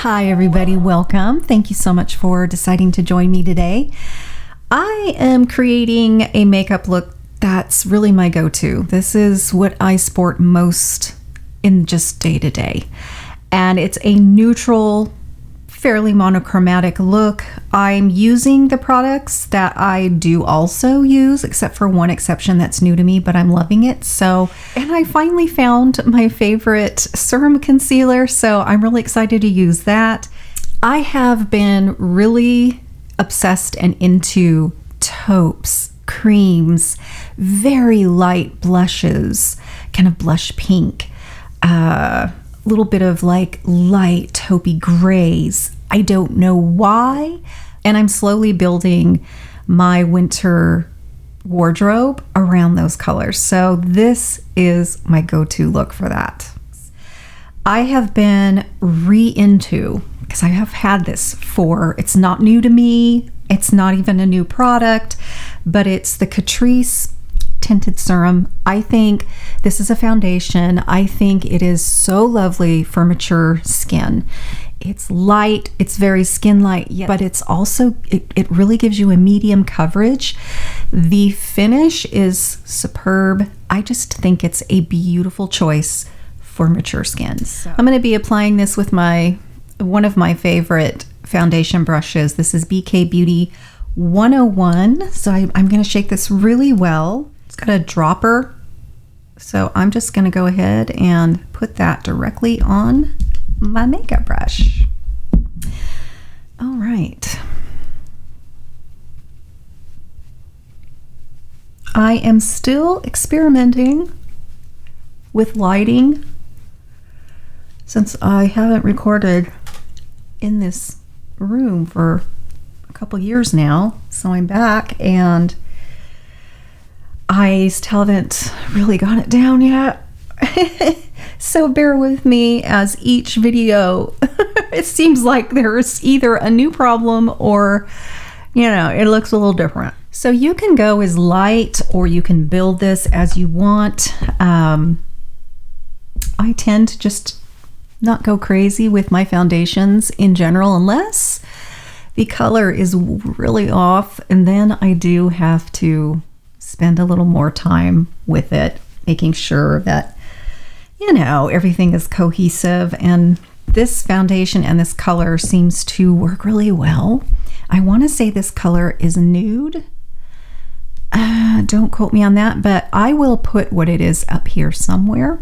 Hi everybody, welcome. Thank you so much for deciding to join me today. I am creating a makeup look that's really my go-to. This is what I sport most in just day to day. And it's a neutral, fairly monochromatic look. I'm using the products that I do also use, except for one exception that's new to me, but I'm loving it. And I finally found my favorite Serum concealer, so I'm really excited to use that. I have been really obsessed and into taupes, creams, very light blushes, kind of blush pink, little bit of like light taupey grays. I don't know why. And I'm slowly building my winter wardrobe around those colors. So this is my go-to look for that. I have been into, because I have had this it's not new to me. It's not even a new product, but it's the Catrice Tinted Serum. I think this is a foundation. I think it is so lovely for mature skin. It's light, it's very skin light, but it's also, it really gives you a medium coverage. The finish is superb. I just think it's a beautiful choice for mature skin. So I'm going to be applying this with one of my favorite foundation brushes. This is BK Beauty 101. So I'm going to shake this really well. It's got a dropper, so I'm just going to go ahead and put that directly on my makeup brush. All right. I am still experimenting with lighting since I haven't recorded in this room for a couple years now. So I'm back and I still haven't really got it down yet. So bear with me as each video, it seems like there's either a new problem or, it looks a little different. So you can go as light or you can build this as you want. I tend to just not go crazy with my foundations in general unless the color is really off, and then I do have to spend a little more time with it, making sure that everything is cohesive, and this foundation and this color seems to work really well. I want to say this color is nude. Don't quote me on that, but I will put what it is up here somewhere.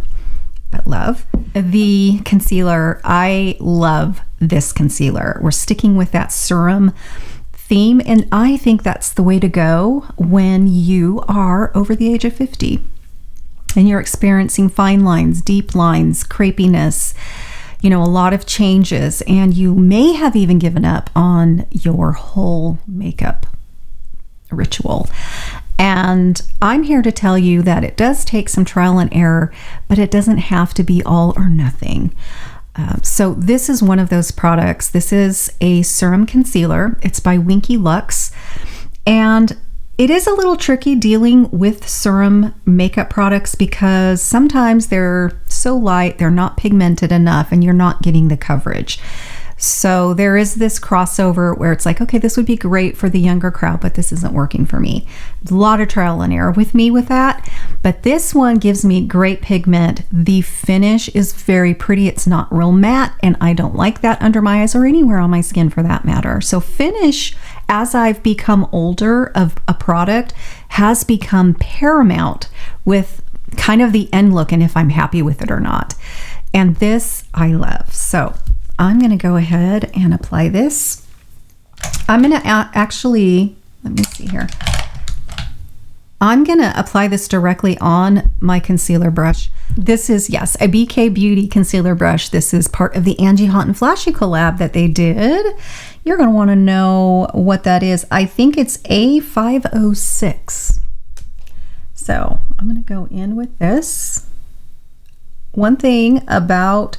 But love the concealer. I love this concealer. We're sticking with that Serum theme, and I think that's the way to go when you are over the age of 50 and you're experiencing fine lines, deep lines, crepiness, a lot of changes, and you may have even given up on your whole makeup ritual. And I'm here to tell you that it does take some trial and error, but it doesn't have to be all or nothing. So this is one of those products. This is a Serum concealer. It's by Winky Lux, and it is a little tricky dealing with Serum makeup products because sometimes they're so light, they're not pigmented enough, and you're not getting the coverage. So there is this crossover where it's like, okay, this would be great for the younger crowd, but this isn't working for me. A lot of trial and error with me with that. But this one gives me great pigment. The finish is very pretty. It's not real matte, and I don't like that under my eyes or anywhere on my skin for that matter. So finish, as I've become older of a product, has become paramount with kind of the end look and if I'm happy with it or not. And this I love. So I'm going to go ahead and apply this. I'm going to actually, let me see here. I'm going to apply this directly on my concealer brush. This is, yes, a BK Beauty concealer brush. This is part of the Angie Hot and Flashy collab that they did. You're going to want to know what that is. I think it's A506. So I'm going to go in with this. One thing about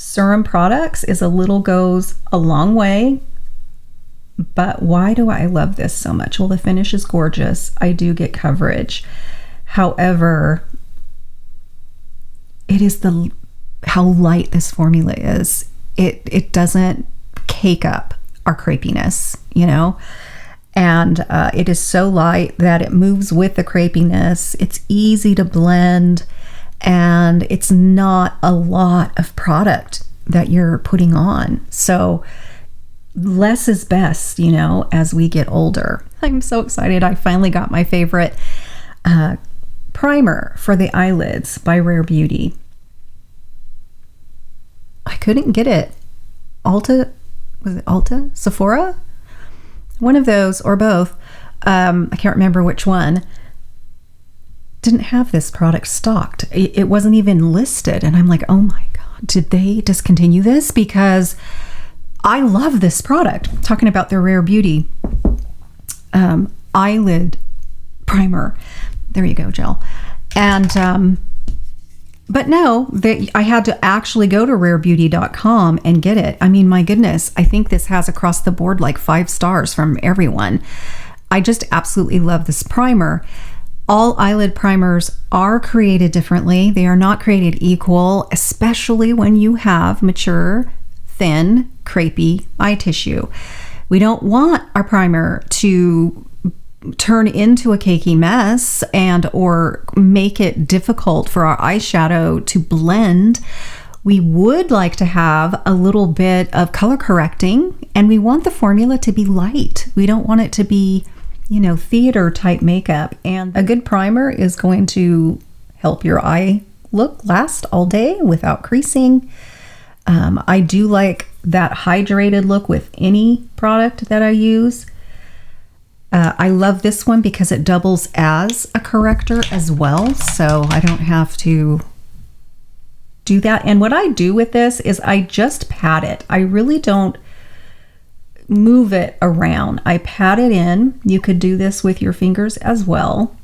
Serum products is a little goes a long way. But why do I love this so much? Well, the finish is gorgeous. I do get coverage. However, it is how light this formula is. it doesn't cake up our crepiness, you know. And it is so light that it moves with the crepiness. It's easy to blend, and it's not a lot of product that you're putting on. So less is best, you know, as we get older. I'm so excited. I finally got my favorite primer for the eyelids by Rare Beauty. I couldn't get it. Ulta, was it Ulta? Sephora? One of those, or both. I can't remember which one. Didn't have this product stocked. It wasn't even listed. And I'm like, oh my God, did they discontinue this? Because I love this product. Talking about their Rare Beauty eyelid primer. There you go, Jill. And but no, I had to actually go to rarebeauty.com and get it. I mean, my goodness, I think this has across the board like 5 stars from everyone. I just absolutely love this primer. All eyelid primers are created differently. They are not created equal, especially when you have mature, thin, crepey eye tissue. We don't want our primer to turn into a cakey mess and or make it difficult for our eyeshadow to blend. We would like to have a little bit of color correcting, and we want the formula to be light. We don't want it to be, you know, theater type makeup. And a good primer is going to help your eye look last all day without creasing. I do like that hydrated look with any product that I use. I love this one because it doubles as a corrector as well, so I don't have to do that. And what I do with this is I just pat it. I really don't move it around. I pat it in. You could do this with your fingers as well.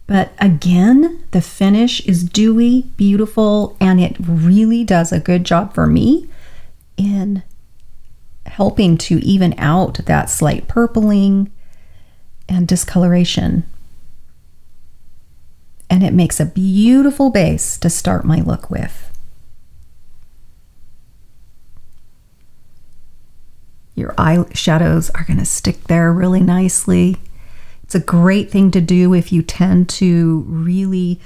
But again, the finish is dewy, beautiful, and it really does a good job for me in helping to even out that slight purpling and discoloration. And it makes a beautiful base to start my look with. Your eyeshadows are going to stick there really nicely. It's a great thing to do if you tend to really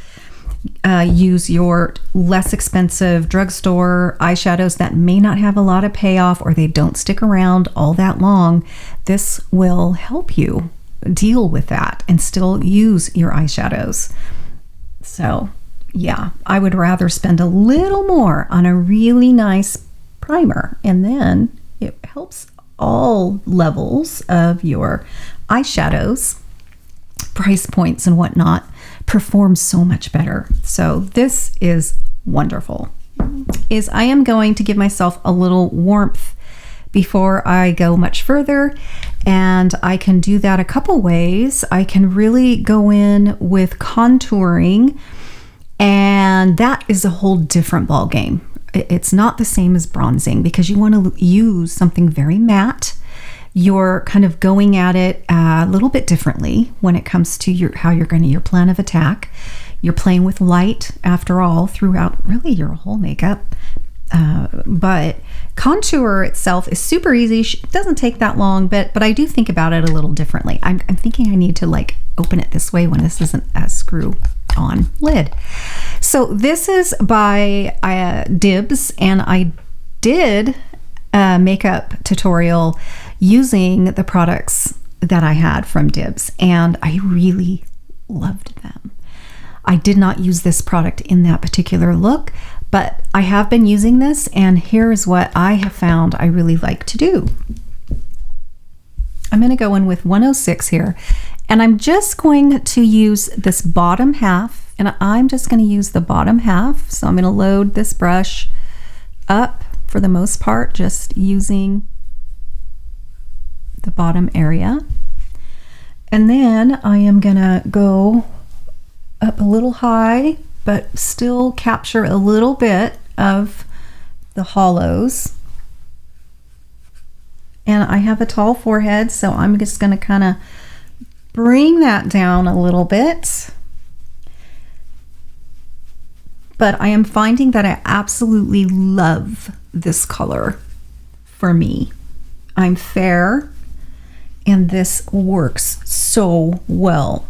use your less expensive drugstore eyeshadows that may not have a lot of payoff, or they don't stick around all that long. This will help you deal with that and still use your eyeshadows. So yeah, I would rather spend a little more on a really nice primer, and then it helps all levels of your eyeshadows, price points and whatnot, perform so much better. So this is wonderful. I am going to give myself a little warmth before I go much further, and I can do that a couple ways. I can really go in with contouring, and that is a whole different ball game. It's not the same as bronzing because you want to use something very matte. You're kind of going at it a little bit differently when it comes to your plan of attack. You're playing with light after all throughout really your whole makeup. But contour itself is super easy. It doesn't take that long, but I do think about it a little differently. I'm thinking I need to like open it this way when this isn't a screw on lid. So this is by Dibs, and I did a makeup tutorial using the products that I had from Dibs, and I really loved them. I did not use this product in that particular look, but I have been using this, and here's what I have found I really like to do. I'm going to go in with 106 here, and I'm just going to use this bottom half, and I'm just going to use the bottom half. So I'm going to load this brush up for the most part, just using the bottom area. And then I am going to go up a little high, but still capture a little bit of the hollows. And I have a tall forehead, so I'm just going to kind of bring that down a little bit. But I am finding that I absolutely love this color for me. I'm fair, and this works so well.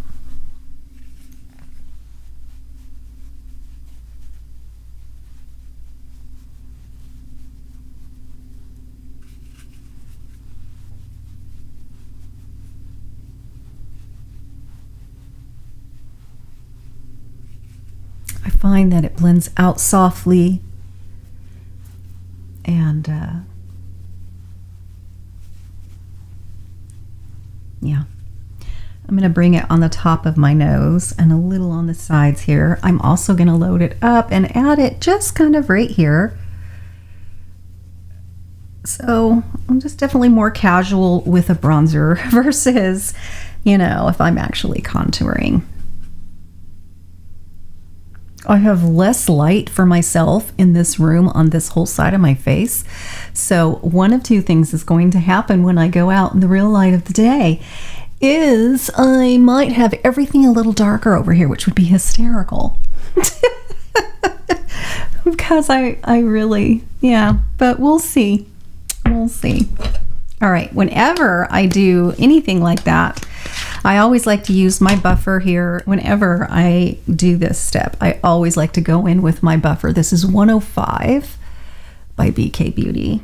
I find that it blends out softly, and yeah, I'm going to bring it on the top of my nose and a little on the sides here. I'm also going to load it up and add it just kind of right here. So I'm just definitely more casual with a bronzer versus, you know, if I'm actually contouring. I have less light for myself in this room on this whole side of my face. So one of two things is going to happen when I go out in the real light of the day is I might have everything a little darker over here, which would be hysterical. Because I really, yeah, but we'll see. We'll see. All right, whenever I do anything like that, I always like to use my buffer here. Whenever I do this step, I always like to go in with my buffer. This is 105 by BK Beauty.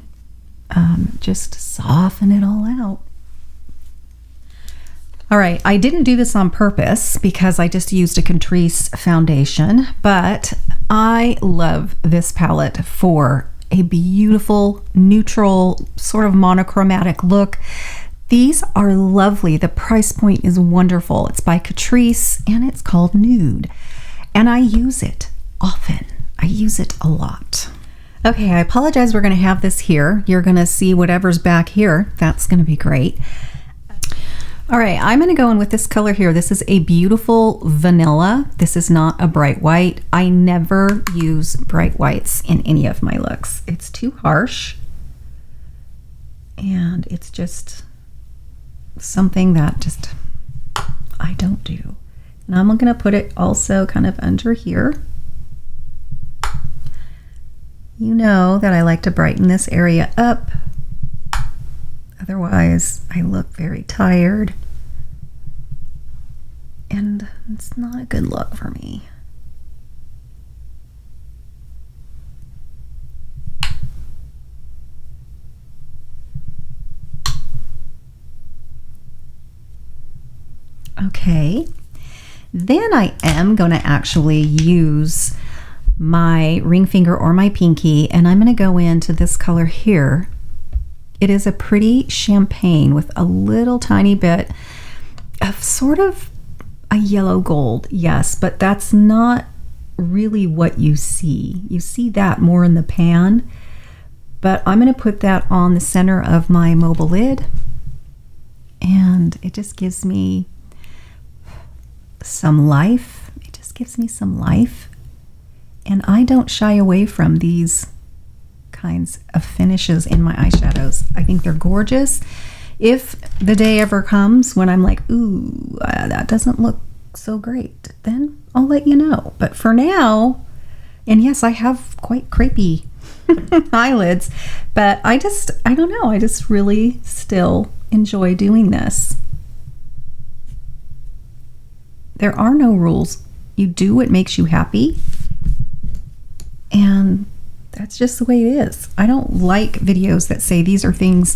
Just soften it all out. All right, I didn't do this on purpose because I just used a Catrice foundation, but I love this palette for a beautiful, neutral, sort of monochromatic look. These are lovely. The price point is wonderful. It's by Catrice and it's called Nude. And I use it often. I use it a lot. Okay, I apologize. We're going to have this here. You're going to see whatever's back here. That's going to be great. All right, I'm going to go in with this color here. This is a beautiful vanilla. This is not a bright white. I never use bright whites in any of my looks. It's too harsh. And it's just something that just I don't do. And I'm going to put it also kind of under here. You know that I like to brighten this area up. Otherwise, I look very tired. And it's not a good look for me. Okay, then I am going to actually use my ring finger or my pinky, and I'm going to go into this color here. It is a pretty champagne with a little tiny bit of sort of a yellow gold, yes, but that's not really what you see. You see that more in the pan, but I'm going to put that on the center of my mobile lid, and it just gives me some life. It just gives me some life. And I don't shy away from these kinds of finishes in my eyeshadows. I think they're gorgeous. If the day ever comes when I'm like, ooh, that doesn't look so great, then I'll let you know. But for now, and yes, I have quite crepey eyelids, but I don't know. I just really still enjoy doing this. There are no rules. You do what makes you happy, and that's just the way it is. I don't like videos that say these are things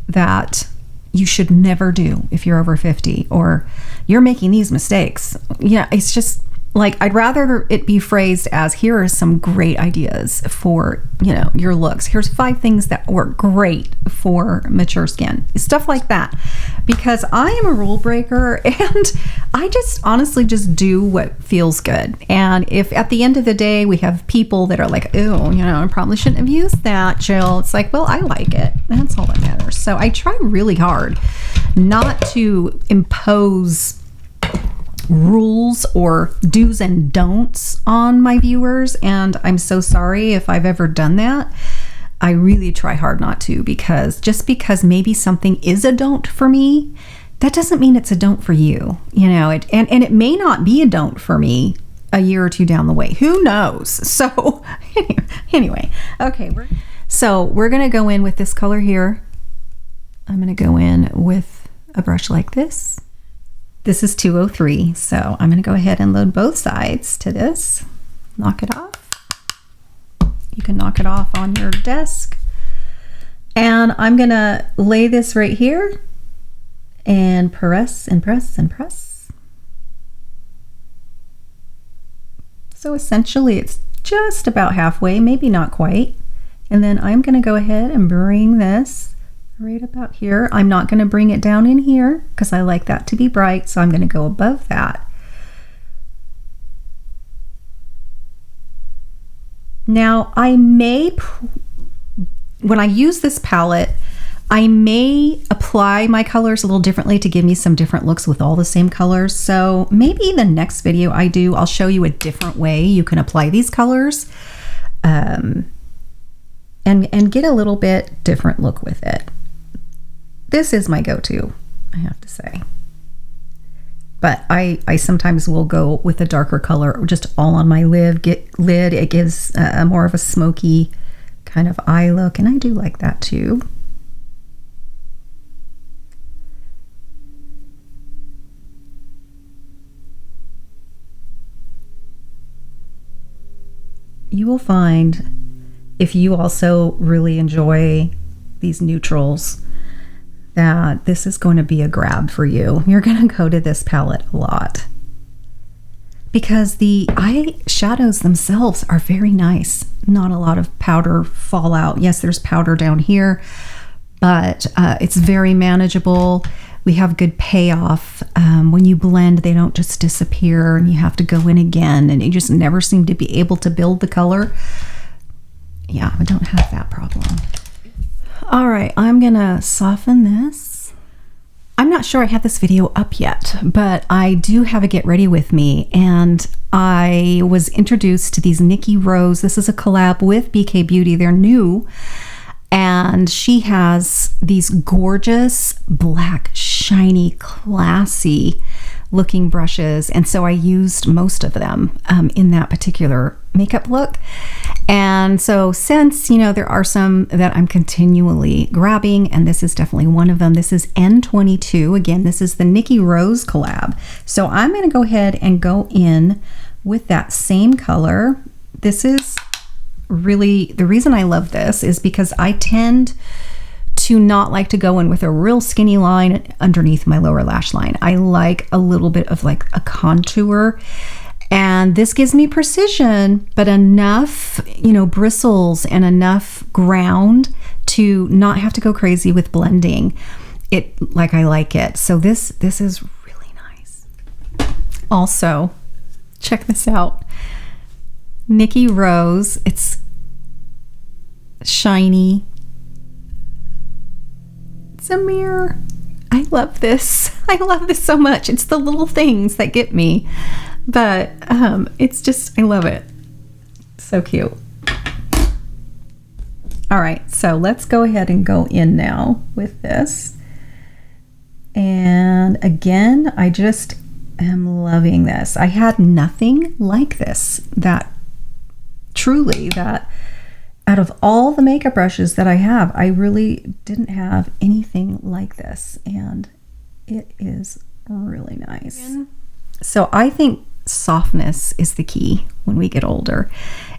that you should never do if you're over 50, or you're making these mistakes. Yeah, it's just like, I'd rather it be phrased as, here are some great ideas for, you know, your looks. Here's 5 things that work great for mature skin. Stuff like that. Because I am a rule breaker, and I just honestly just do what feels good. And if at the end of the day we have people that are like, oh, you know, I probably shouldn't have used that, Jill. It's like, well, I like it. That's all that matters. So I try really hard not to impose rules or do's and don'ts on my viewers, and I'm so sorry if I've ever done that. I really try hard not to, because just because maybe something is a don't for me, that doesn't mean it's a don't for you, you know. And it may not be a don't for me a year or two down the way. Who knows? So anyway, okay, So we're gonna go in with this color here. I'm gonna go in with a brush like this. This is 203, so I'm gonna go ahead and load both sides to this. Knock it off. You can knock it off on your desk. And I'm gonna lay this right here and press and press and press. So essentially it's just about halfway, maybe not quite. And then I'm gonna go ahead and bring this right about here. I'm not gonna bring it down in here because I like that to be bright, so I'm gonna go above that. Now I may, when I use this palette, I may apply my colors a little differently to give me some different looks with all the same colors. So maybe the next video I do, I'll show you a different way you can apply these colors and get a little bit different look with it. This is my go-to, I have to say. But I sometimes will go with a darker color just all on my lid. It gives more of a smoky kind of eye look, and I do like that too. You will find, if you also really enjoy these neutrals, that this is going to be a grab for you. You're going to go to this palette a lot because the eyeshadows themselves are very nice. Not a lot of powder fallout. Yes, there's powder down here, but it's very manageable. We have good payoff. When you blend, they don't just disappear and you have to go in again, and you just never seem to be able to build the color. Yeah, I don't have that problem. All right, I'm gonna soften this. I'm not sure I have this video up yet, but I do have a get ready with me, and I was introduced to these Nikki Rose. This is a collab with BK Beauty. They're new, and she has these gorgeous black, shiny, classy looking brushes, and so I used most of them in that particular makeup look. And so since, you know, there are some that I'm continually grabbing, and this is definitely one of them. This is N22. Again, this is the Nikki Rose collab. So I'm going to go ahead and go in with that same color. This is really, the reason I love this is because I tend to not like to go in with a real skinny line underneath my lower lash line. I like a little bit of like a contour, and this gives me precision, but enough, you know, bristles and enough ground to not have to go crazy with blending it like I like it. So this is really nice. Also, check this out. Nikki Rose, it's shiny. It's a mirror. I love this. I love this so much. It's the little things that get me, but it's just, I love it. So cute. All right, so let's go ahead and go in now with this. And again, I just am loving this. I had nothing like this, that truly, that out of all the makeup brushes that I have, I really didn't have anything like this, and it is really nice. So I think softness is the key when we get older,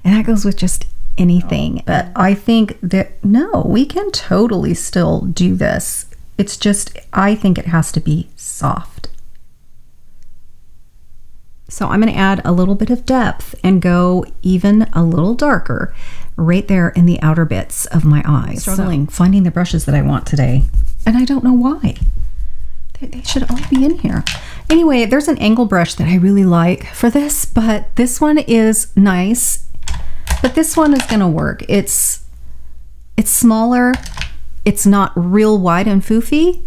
and that goes with just anything. But I think that, no, we can totally still do this. It's just, I think it has to be soft. So I'm going to add a little bit of depth and go even a little darker right there in the outer bits of my eyes. Struggling finding the brushes that I want today, and I don't know why. They should all be in here. Anyway, there's an angle brush that I really like for this, but this one is nice, but this one is going to work. It's smaller. It's not real wide and foofy.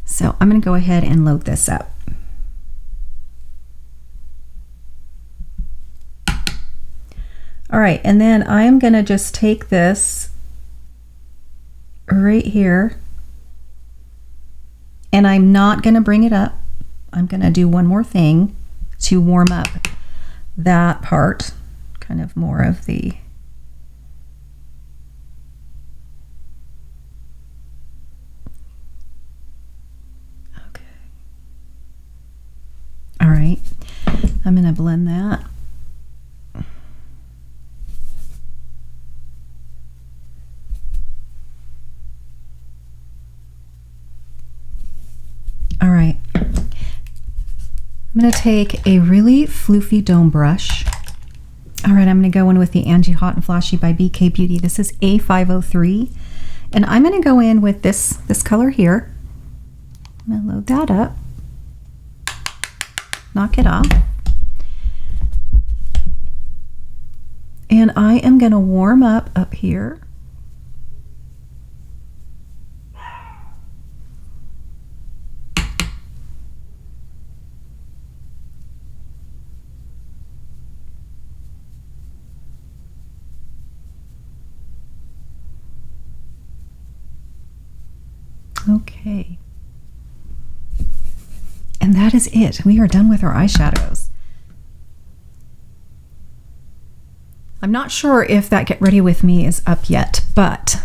So I'm going to go ahead and load this up. All right, and then I'm gonna just take this right here, and I'm not gonna bring it up. I'm gonna do one more thing to warm up that part, kind of more of the I'm going to blend that. All right. I'm going to take a really floofy dome brush. All right, I'm going to go in with the Angie Hot and Flashy by BK Beauty. This is A503. And I'm going to go in with this color here. I'm going to load that up. Knock it off. And I am going to warm up here. Okay. And that is it. We are done with our eyeshadows. I'm not sure if that Get Ready With Me is up yet, but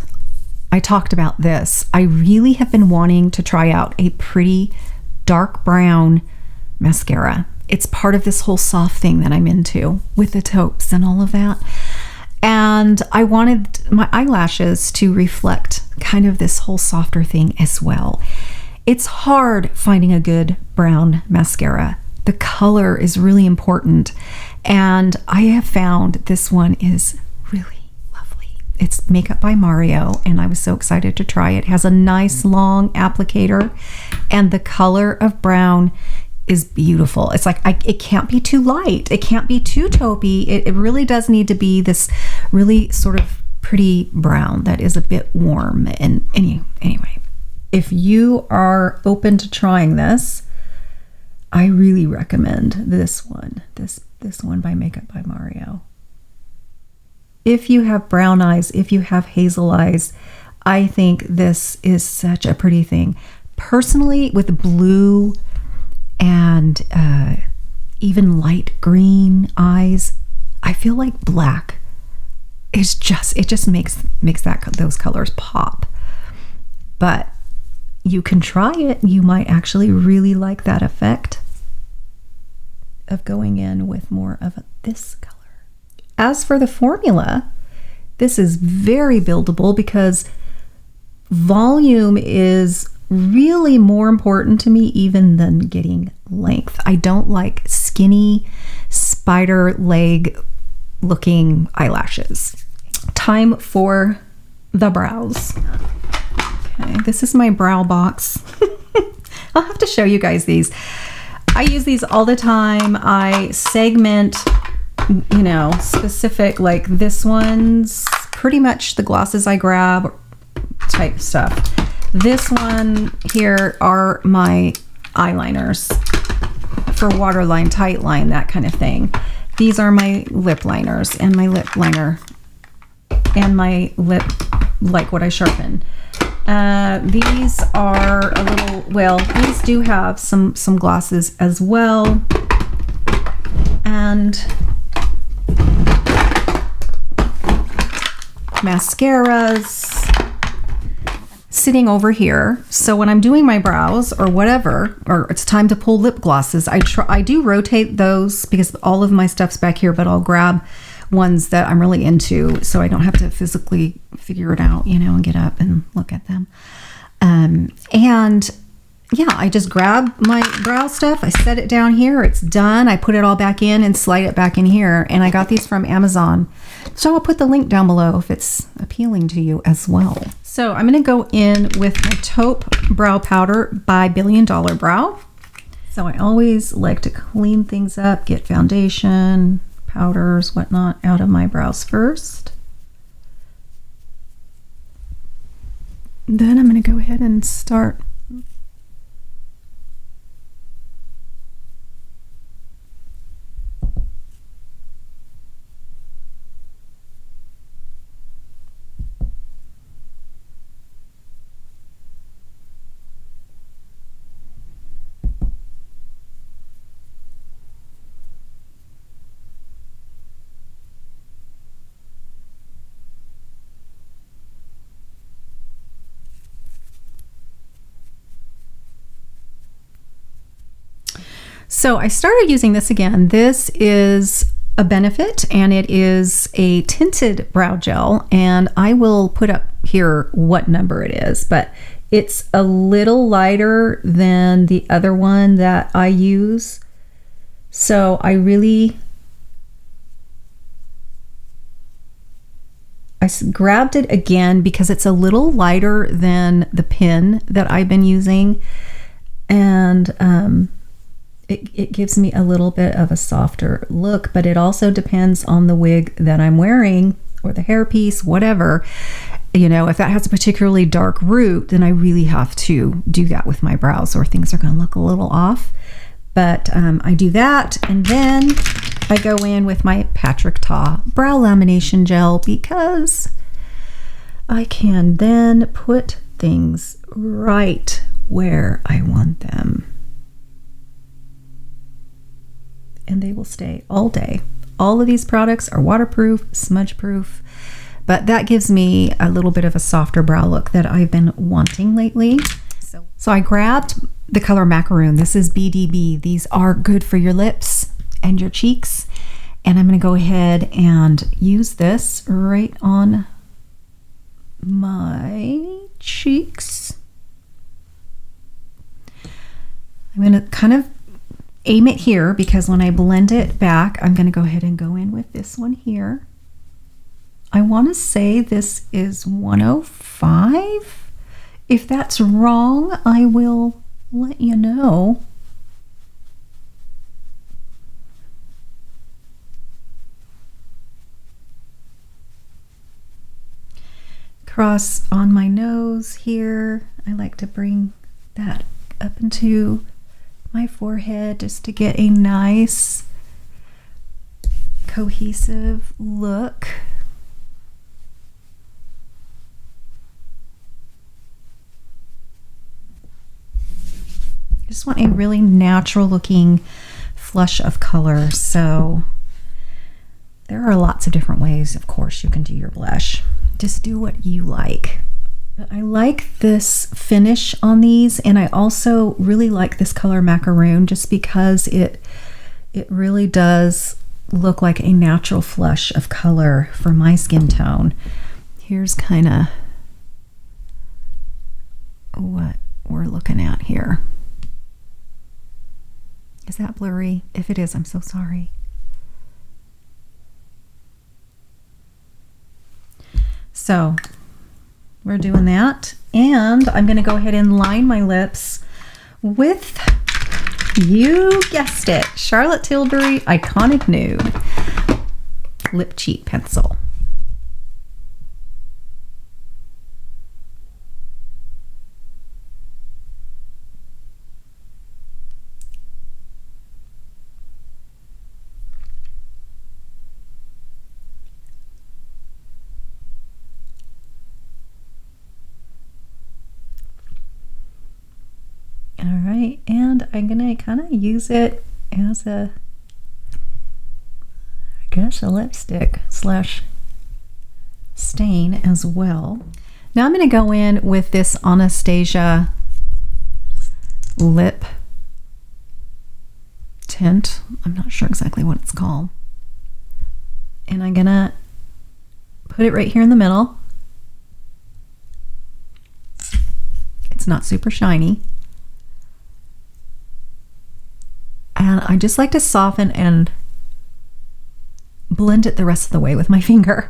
I talked about this. I really have been wanting to try out a pretty dark brown mascara. It's part of this whole soft thing that I'm into with the taupes and all of that. And I wanted my eyelashes to reflect kind of this whole softer thing as well. It's hard finding a good brown mascara. The color is really important. And I have found this one is really lovely. It's Makeup by Mario, and I was so excited to try it. It has a nice long applicator, and the color of brown is beautiful. It's like, it can't be too light. It can't be too taupey. It really does need to be this really sort of pretty brown that is a bit warm. And anyway, if you are open to trying this, I really recommend this one. This one by Makeup by Mario. If you have brown eyes, if you have hazel eyes, I think this is such a pretty thing. Personally, with blue and even light green eyes, I feel like black it just makes those colors pop. But you can try it. You might actually really like that effect of going in with more of this color. As for the formula, this is very buildable because volume is really more important to me even than getting length. I don't like skinny spider leg looking eyelashes. Time for the brows. Okay, this is my brow box. I'll have to show you guys these. I use these all the time. I segment, specific, like this one's pretty much the glosses I grab type stuff. This one here are my eyeliners for waterline, tight line, that kind of thing. These are my lip liners and my lip liner and my lip, like what I sharpen. These are a little, well, these do have some glosses as well. And mascaras sitting over here. So when I'm doing my brows or whatever, or it's time to pull lip glosses, I do rotate those because all of my stuff's back here, but I'll grab ones that I'm really into so I don't have to physically figure it out, and get up and look at them. And yeah, I just grab my brow stuff, I set it down here, it's done, I put it all back in and slide it back in here, and I got these from Amazon. So I'll put the link down below if it's appealing to you as well. So I'm going to go in with my taupe brow powder by Billion Dollar Brow. So I always like to clean things up, get foundation, powders, whatnot out of my brows first. Then I'm going to go ahead and start So I started using this again. This is a Benefit, and it is a tinted brow gel, and I will put up here what number it is, but it's a little lighter than the other one that I use. So I grabbed it again because it's a little lighter than the pen that I've been using, and it gives me a little bit of a softer look, but it also depends on the wig that I'm wearing or the hairpiece, whatever. You know, if that has a particularly dark root, then I really have to do that with my brows or things are going to look a little off. But I do that, and then I go in with my Patrick Ta brow lamination gel because I can then put things right where I want them. And they will stay all day. All of these products are waterproof, smudge proof, but that gives me a little bit of a softer brow look that I've been wanting lately. So I grabbed the color Macaroon. This is BDB. These are good for your lips and your cheeks. And I'm going to go ahead and use this right on my cheeks. I'm going to kind of aim it here because when I blend it back, I'm going to go ahead and go in with this one here. I want to say this is 105. If that's wrong, I will let you know. Cross on my nose here. I like to bring that up into my forehead just to get a nice cohesive look. I just want a really natural looking flush of color. So there are lots of different ways, of course, you can do your blush. Just do what you like. But I like this finish on these, and I also really like this color Macaroon just because it really does look like a natural flush of color for my skin tone. Here's kind of what we're looking at here. Is that blurry? If it is, I'm so sorry. So we're doing that, and I'm going to go ahead and line my lips with, you guessed it, Charlotte Tilbury Iconic Nude Lip Cheat Pencil. And I'm gonna kind of use it as a, I guess, a lipstick slash stain as well. Now I'm gonna go in with this Anastasia lip tint. I'm not sure exactly what it's called. And I'm gonna put it right here in the middle. It's not super shiny. And I just like to soften and blend it the rest of the way with my finger.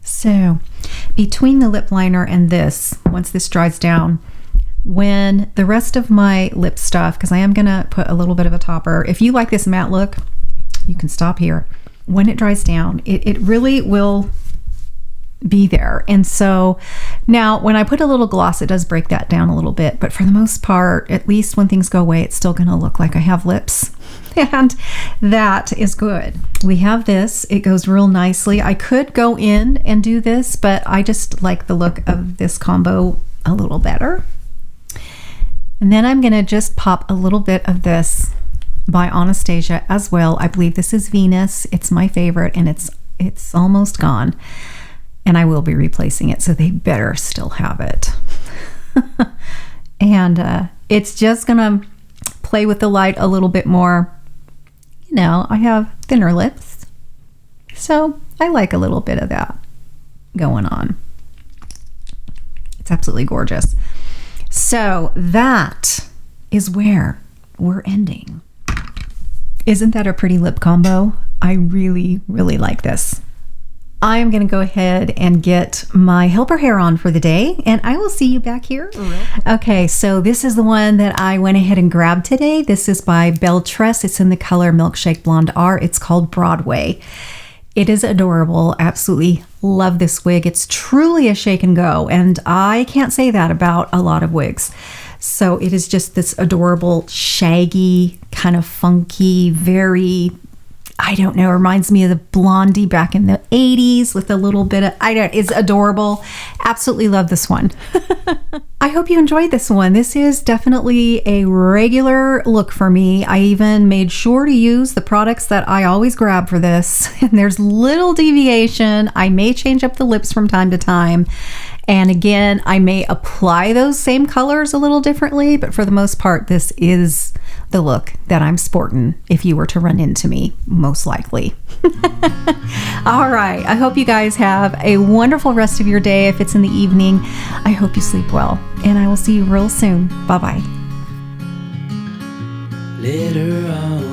So between the lip liner and this, once this dries down, when the rest of my lip stuff, because I am gonna put a little bit of a topper, if you like this matte look, you can stop here. When it dries down, it really will be there. And so now when I put a little gloss, it does break that down a little bit, but for the most part, at least when things go away, it's still going to look like I have lips, and that is good. We have this, it goes real nicely. I could go in and do this, but I just like the look of this combo a little better. And then I'm going to just pop a little bit of this by Anastasia as well. I believe this is Venus. It's my favorite, and it's almost gone. and I will be replacing it, so they better still have it. And it's just gonna play with the light a little bit more. You know, I have thinner lips, so I like a little bit of that going on. It's absolutely gorgeous. So that is where we're ending. Isn't that a pretty lip combo? I really, really like this. I am going to go ahead and get my helper hair on for the day, and I will see you back here. Okay, so this is the one that I went ahead and grabbed today. This is by BelleTress. It's in the color Milkshake Blonde R. It's called Broadway. It is adorable. Absolutely love this wig. It's truly a shake and go, and I can't say that about a lot of wigs. So it is just this adorable, shaggy, kind of funky, very, I don't know, reminds me of the Blondie back in the 80s with a little bit of, it's adorable. Absolutely love this one. I hope you enjoyed this one. This is definitely a regular look for me. I even made sure to use the products that I always grab for this. And there's little deviation. I may change up the lips from time to time. And again, I may apply those same colors a little differently, but for the most part, this is the look that I'm sporting if you were to run into me, most likely. All right. I hope you guys have a wonderful rest of your day. If it's in the evening, I hope you sleep well, and I will see you real soon. Bye-bye. Later on.